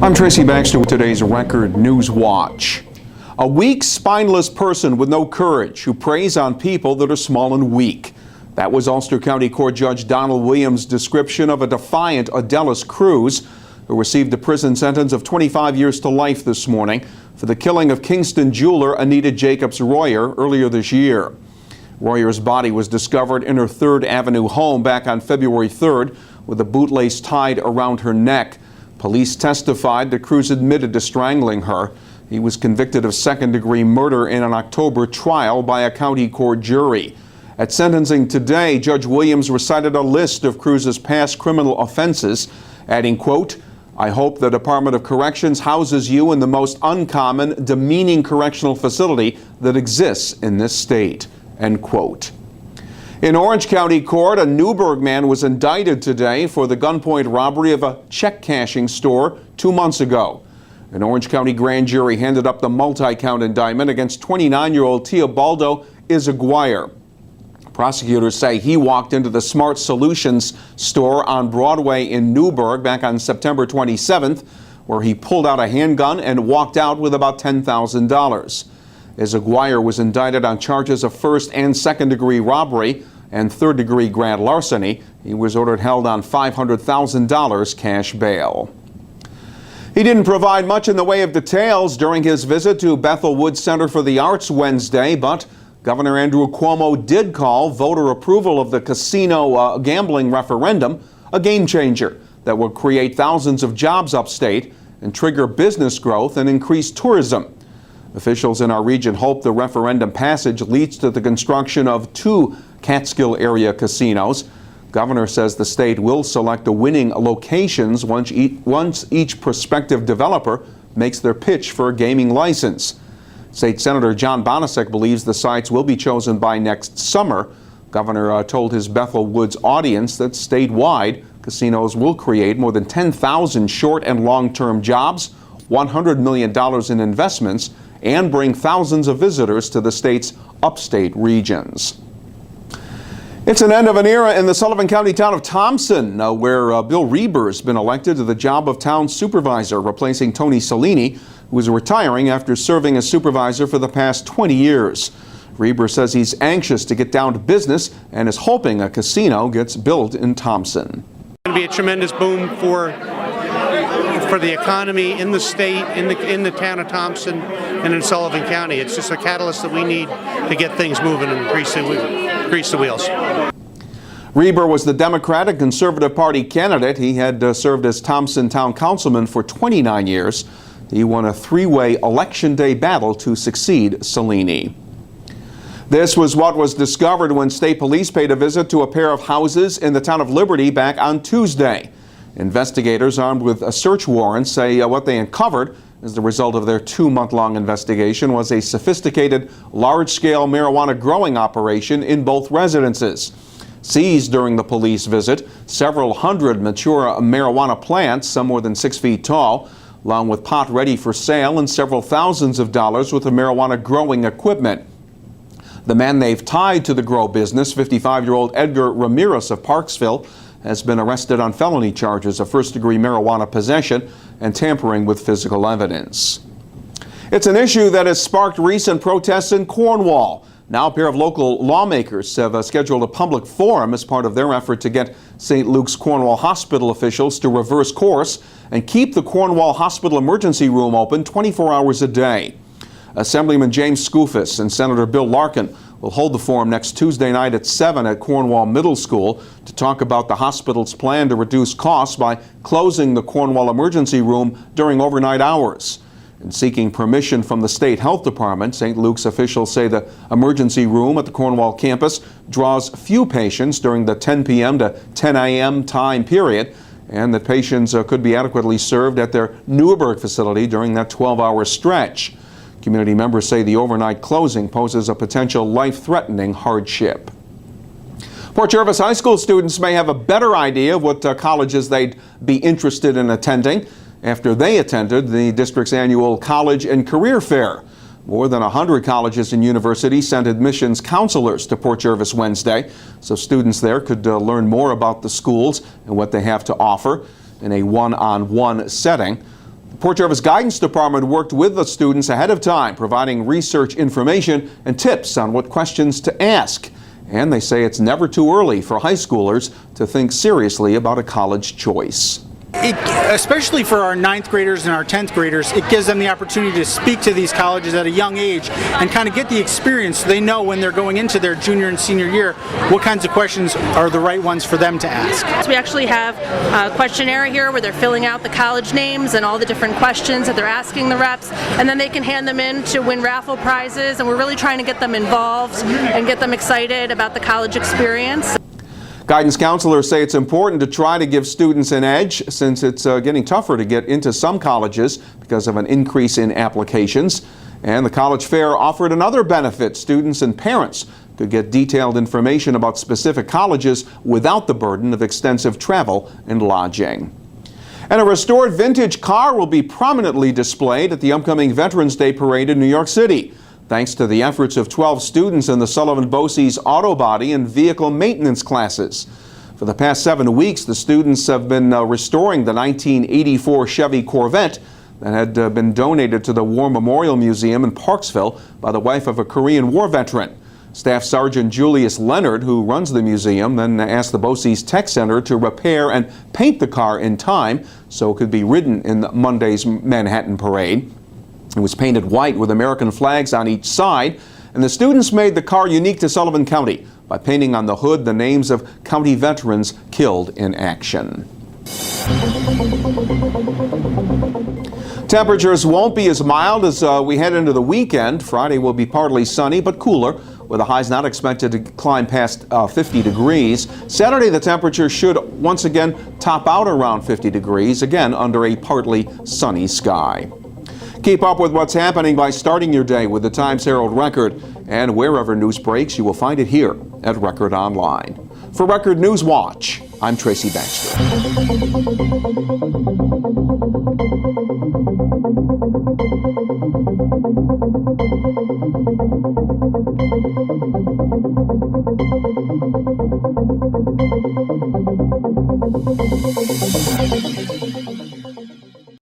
I'm Tracy Baxter with today's Record Newswatch. A weak, spineless person with no courage who preys on people that are small and weak. That was Ulster County Court Judge Donald Williams' description of a defiant Audelis Cruz, who received a prison sentence of 25 years to life this morning for the killing of Kingston jeweler Anita Jacobs-Royer earlier this year. Royer's body was discovered in her 3rd Avenue home back on February 3rd with a bootlace tied around her neck. Police testified that Cruz admitted to strangling her. He was convicted of second-degree murder in an October trial by a county court jury. At sentencing today, Judge Williams recited a list of Cruz's past criminal offenses, adding, quote, "I hope the Department of Corrections houses you in the most uncommon, demeaning correctional facility that exists in this state," end quote. In Orange County Court, a Newburgh man was indicted today for the gunpoint robbery of a check-cashing store 2 months ago. An Orange County grand jury handed up the multi-count indictment against 29-year-old Teobaldo Izaguirre. Prosecutors say he walked into the Smart Solutions store on Broadway in Newburgh back on September 27th, where he pulled out a handgun and walked out with about $10,000. Izaguirre was indicted on charges of first and second-degree robbery and third-degree grand larceny. He was ordered held on $500,000 cash bail. He didn't provide much in the way of details during his visit to Bethel Center for the Arts Wednesday, but Governor Andrew Cuomo did call voter approval of the casino gambling referendum a game changer that will create thousands of jobs upstate and trigger business growth and increase tourism. Officials in our region hope the referendum passage leads to the construction of 2 Catskill area casinos. Governor says the state will select the winning locations once each prospective developer makes their pitch for a gaming license. State Senator John Bonasek believes the sites will be chosen by next summer. Governor told his Bethel Woods audience that statewide casinos will create more than 10,000 short and long-term jobs, $100 million in investments, and bring thousands of visitors to the state's upstate regions. It's an end of an era in the Sullivan County town of Thompson, where Bill Reber's been elected to the job of town supervisor, replacing Tony Salini, who is retiring after serving as supervisor for the past 20 years. Reber says he's anxious to get down to business and is hoping a casino gets built in Thompson. It's going to be a tremendous boom for the economy in the state, in the town of Thompson, and in Sullivan County. It's just a catalyst that we need to get things moving and grease the wheels. Reber was the Democratic Conservative Party candidate. He had served as Thompson Town Councilman for 29 years. He won a 3-way Election Day battle to succeed Salini. This was what was discovered when state police paid a visit to a pair of houses in the town of Liberty back on Tuesday. Investigators armed with search warrants say what they uncovered as the result of their 2-month-long investigation was a sophisticated, large-scale marijuana growing operation in both residences. Seized during the police visit, several hundred mature marijuana plants, some more than 6 feet tall, along with pot ready for sale and several thousands of dollars worth of marijuana growing equipment. The man they've tied to the grow business, 55-year-old Edgar Ramirez of Parksville, has been arrested on felony charges of first-degree marijuana possession and tampering with physical evidence. It's an issue that has sparked recent protests in Cornwall. Now a pair of local lawmakers have scheduled a public forum as part of their effort to get St. Luke's Cornwall Hospital officials to reverse course and keep the Cornwall Hospital emergency room open 24 hours a day. Assemblyman James Skoufis and Senator Bill Larkin will hold the forum next Tuesday night at 7 at Cornwall Middle School to talk about the hospital's plan to reduce costs by closing the Cornwall emergency room during overnight hours. In seeking permission from the state health department, St. Luke's officials say the emergency room at the Cornwall campus draws few patients during the 10 p.m. to 10 a.m. time period, and that patients could be adequately served at their Newburgh facility during that 12-hour stretch. Community members say the overnight closing poses a potential life-threatening hardship. Port Jervis High School students may have a better idea of what colleges they'd be interested in attending after they attended the district's annual College and Career Fair. More than 100 colleges and universities sent admissions counselors to Port Jervis Wednesday, so students there could learn more about the schools and what they have to offer. in a one-on-one setting. The Port Jervis Guidance Department worked with the students ahead of time, providing research information and tips on what questions to ask. And they say it's never too early for high schoolers to think seriously about a college choice. Especially for our 9th graders and our 10th graders, it gives them the opportunity to speak to these colleges at a young age and kind of get the experience so they know when they're going into their junior and senior year what kinds of questions are the right ones for them to ask. So we actually have a questionnaire here where they're filling out the college names and all the different questions that they're asking the reps, and then they can hand them in to win raffle prizes, and we're really trying to get them involved and get them excited about the college experience. Guidance counselors say it's important to try to give students an edge since it's getting tougher to get into some colleges because of an increase in applications. And the college fair offered another benefit. Students and parents could get detailed information about specific colleges without the burden of extensive travel and lodging. And a restored vintage car will be prominently displayed at the upcoming Veterans Day Parade in New York City, thanks to the efforts of 12 students in the Sullivan BOCES auto body and vehicle maintenance classes. For the past 7 weeks, the students have been restoring the 1984 Chevy Corvette that had been donated to the War Memorial Museum in Parksville by the wife of a Korean War veteran. Staff Sergeant Julius Leonard, who runs the museum, then asked the BOCES Tech Center to repair and paint the car in time so it could be ridden in Monday's Manhattan Parade. It was painted white with American flags on each side, and the students made the car unique to Sullivan County by painting on the hood the names of county veterans killed in action. Temperatures won't be as mild as we head into the weekend. Friday will be partly sunny but cooler, with the highs not expected to climb past 50 degrees. Saturday, the temperature should once again top out around 50 degrees, again under a partly sunny sky. Keep up with what's happening by starting your day with the Times-Herald Record, and wherever news breaks, you will find it here at Record Online. For Record Newswatch, I'm Tracy Baxter.